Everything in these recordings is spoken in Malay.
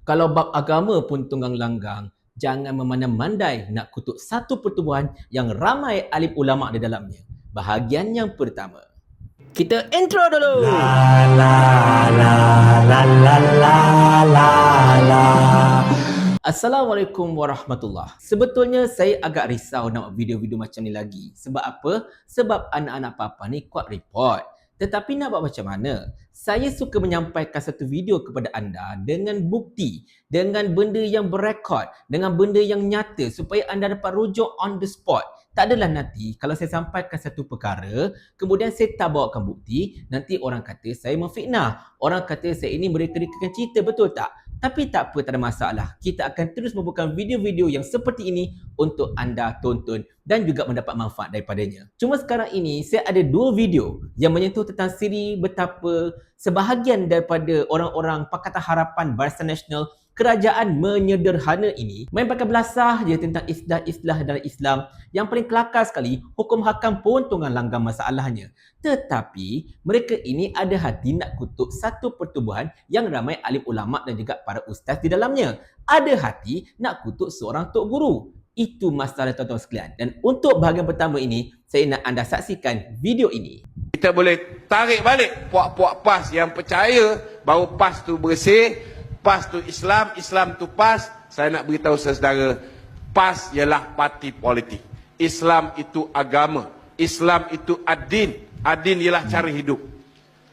Kalau bab agama pun tunggang langgang, jangan memandai-mandai nak kutuk satu pertubuhan yang ramai alim ulama di dalamnya. Bahagian yang pertama. Kita intro dulu. La la la la la la la la. Assalamualaikum warahmatullahi. Sebetulnya saya agak risau nak buat video-video macam ni lagi. Sebab apa? Sebab anak-anak papa ni kuat report. Tetapi nak buat macam mana? Saya suka menyampaikan satu video kepada anda dengan bukti, dengan benda yang berekod, dengan benda yang nyata supaya anda dapat rujuk on the spot. Tak adalah nanti kalau saya sampaikan satu perkara, kemudian saya tak bawakan bukti, nanti orang kata saya memfitnah. Orang kata saya ini mereka-rekakan cerita, betul tak? Tapi tak apa, tak ada masalah. Kita akan terus membuatkan video-video yang seperti ini untuk anda tonton dan juga mendapat manfaat daripadanya. Cuma sekarang ini saya ada dua video yang menyentuh tentang siri betapa sebahagian daripada orang-orang Pakatan Harapan Barisan Nasional kerajaan menyederhana ini main pakai belasah je tentang istilah-istilah dalam Islam. Yang paling kelakar sekali, hukum hakam pun tunggang langgang masalahnya. Tetapi mereka ini ada hati nak kutuk satu pertubuhan yang ramai alim ulama dan juga para ustaz di dalamnya. Ada hati nak kutuk seorang tok guru. Itu masalah tuan-tuan sekalian. Dan untuk bahagian pertama ini, saya nak anda saksikan video ini. Kita boleh tarik balik puak-puak PAS yang percaya bahawa PAS tu bersih, PAS tu Islam, Islam tu PAS. Saya nak beritahu saudara, PAS ialah parti politik. Islam itu agama. Islam itu ad-din. Ad-din ialah cara hidup.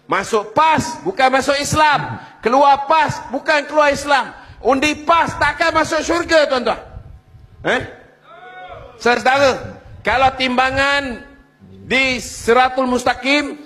Masuk PAS bukan masuk Islam. Keluar PAS bukan keluar Islam. Undi PAS takkan masuk syurga, tuan-tuan. Saudara, kalau timbangan di Siratul Mustaqim,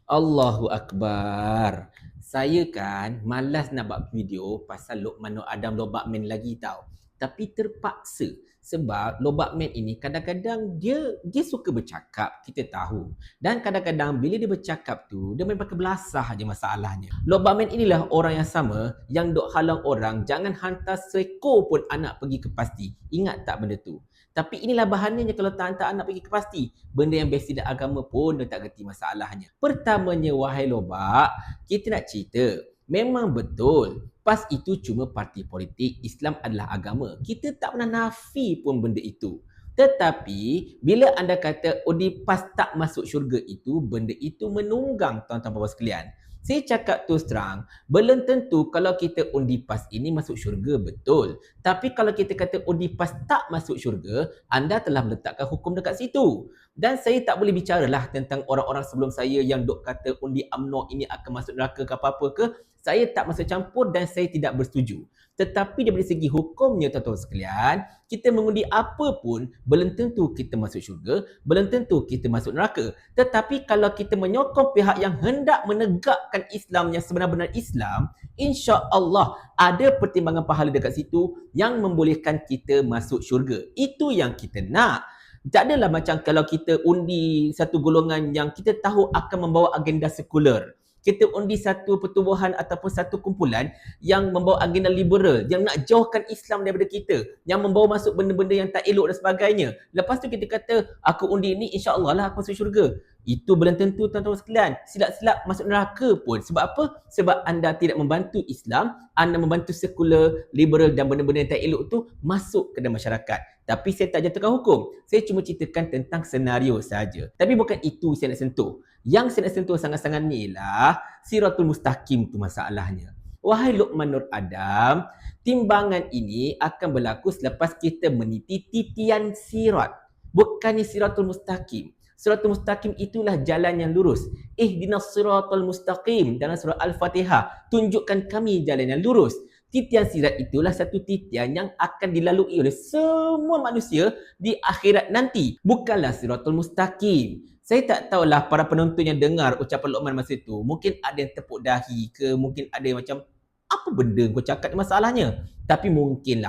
Allahu Akbar. Saya kan malas nak buat video pasal Luqman Nur Adam Lobakman lagi tau. Tapi terpaksa sebab Lobakman ini kadang-kadang dia suka bercakap, kita tahu. Dan kadang-kadang bila dia bercakap tu, dia main pakai belasah aja masalahnya. Lobakman inilah orang yang sama yang dok halang orang jangan hantar seekor pun anak pergi ke pasti. Ingat tak benda tu? Tapi inilah bahananya kalau tak hantar anak pergi ke pasti. Benda yang basic dan agama pun dia tak gerti masalahnya. Pertamanya, wahai Lobak, kita nak cerita. Memang betul, PAS itu cuma parti politik, Islam adalah agama. Kita tak pernah nafi pun benda itu. Tetapi, bila anda kata, oh di PAS tak masuk syurga itu, benda itu menunggang tuan-tuan puan sekalian. Saya cakap terus terang, belum tentu kalau kita undi PAS ini masuk syurga, betul. Tapi kalau kita kata undi PAS tak masuk syurga, anda telah meletakkan hukum dekat situ. Dan saya tak boleh bicaralah tentang orang-orang sebelum saya yang dok kata undi UMNO ini akan masuk neraka ke apa-apa ke. Saya tak masuk campur dan saya tidak bersetuju. Tetapi daripada segi hukumnya tuan-tuan sekalian, kita mengundi apa pun, belum tentu kita masuk syurga, belum tentu kita masuk neraka. Tetapi kalau kita menyokong pihak yang hendak menegakkan Islam yang sebenar-benar Islam, insya-Allah ada pertimbangan pahala dekat situ yang membolehkan kita masuk syurga. Itu yang kita nak. Tak adalah macam kalau kita undi satu golongan yang kita tahu akan membawa agenda sekular. Kita undi satu pertubuhan ataupun satu kumpulan yang membawa agenda liberal, yang nak jauhkan Islam daripada kita, yang membawa masuk benda-benda yang tak elok dan sebagainya. Lepas tu kita kata, aku undi ni insya-Allah lah aku masuk syurga. Itu belum tentu tuan-tuan sekalian. Silap-silap masuk neraka pun. Sebab apa? Sebab anda tidak membantu Islam, anda membantu sekular, liberal dan benda-benda yang tak elok tu masuk ke dalam masyarakat. Tapi saya tak jatuhkan hukum. Saya cuma ceritakan tentang senario saja. Tapi bukan itu saya nak sentuh. Yang saya nak sentuh sangat-sangat ni ialah Siratul Mustaqim tu masalahnya. Wahai Luqman Nur Adam, timbangan ini akan berlaku selepas kita meniti titian sirat. Bukannya Siratul Mustaqim. Siratul Mustaqim itulah jalan yang lurus. Ihdinas siratal mustaqim dalam surah Al-Fatihah. Tunjukkan kami jalan yang lurus. Titian sirat itulah satu titian yang akan dilalui oleh semua manusia di akhirat nanti. Bukanlah Siratul Mustaqim. Saya tak tahulah para penonton yang dengar ucapan Luqman masa itu. Mungkin ada yang tepuk dahi ke, mungkin ada yang macam, apa benda kau cakap ni masalahnya? Tapi mungkin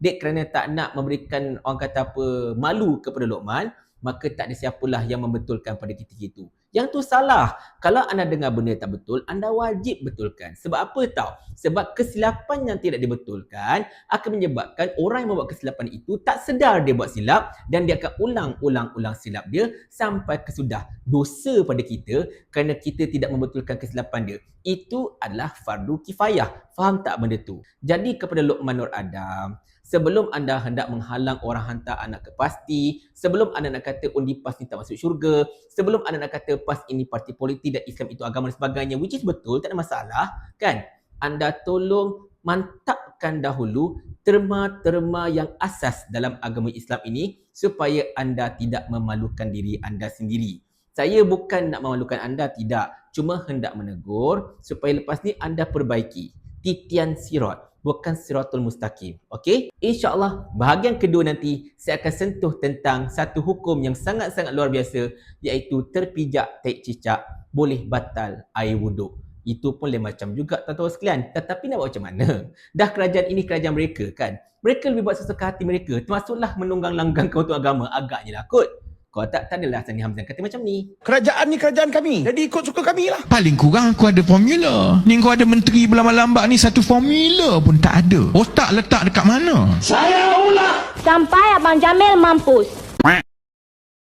dek kerana tak nak memberikan orang kata apa malu kepada Luqman, maka tak ada siapalah yang membetulkan pada ketika itu. Yang tu salah. Kalau anda dengar benda tak betul, anda wajib betulkan. Sebab apa tahu? Sebab kesilapan yang tidak dibetulkan akan menyebabkan orang yang membuat kesilapan itu tak sedar dia buat silap dan dia akan ulang-ulang silap dia sampai kesudah dosa pada kita kerana kita tidak membetulkan kesilapan dia. Itu adalah fardu kifayah. Faham tak benda tu? Jadi kepada Luqman Nur Adam, sebelum anda hendak menghalang orang hantar anak ke pasti, sebelum anda nak kata undi PAS ni tak masuk syurga, sebelum anda nak kata PAS ini parti politik dan Islam itu agama dan sebagainya, which is betul, tak ada masalah, kan? Anda tolong mantapkan dahulu terma-terma yang asas dalam agama Islam ini supaya anda tidak memalukan diri anda sendiri. Saya bukan nak memalukan anda, tidak. Cuma hendak menegur supaya lepas ni anda perbaiki. Titian sirat, bukan siratul mustaqim. Okey? InsyaAllah bahagian kedua nanti saya akan sentuh tentang satu hukum yang sangat-sangat luar biasa, iaitu terpijak tahi cicak boleh batal air wuduk. Itu pun lain macam juga tuan-tuan sekalian. Tetapi nak buat macam mana? Dah kerajaan ini kerajaan mereka kan? Mereka lebih buat sesuka hati mereka. Termasuklah menunggang-langgangkan untuk agama. Agaknya lah kot. Kalau tak adalah Sani Hamzah kata macam ni. Kerajaan ni kerajaan kami. Jadi ikut suka kami lah. Paling kurang aku ada formula. Ni kau ada menteri berlambak-lambak ni satu formula pun tak ada. Otak letak dekat mana? Saya ulang. Sampai Abang Jamil mampus.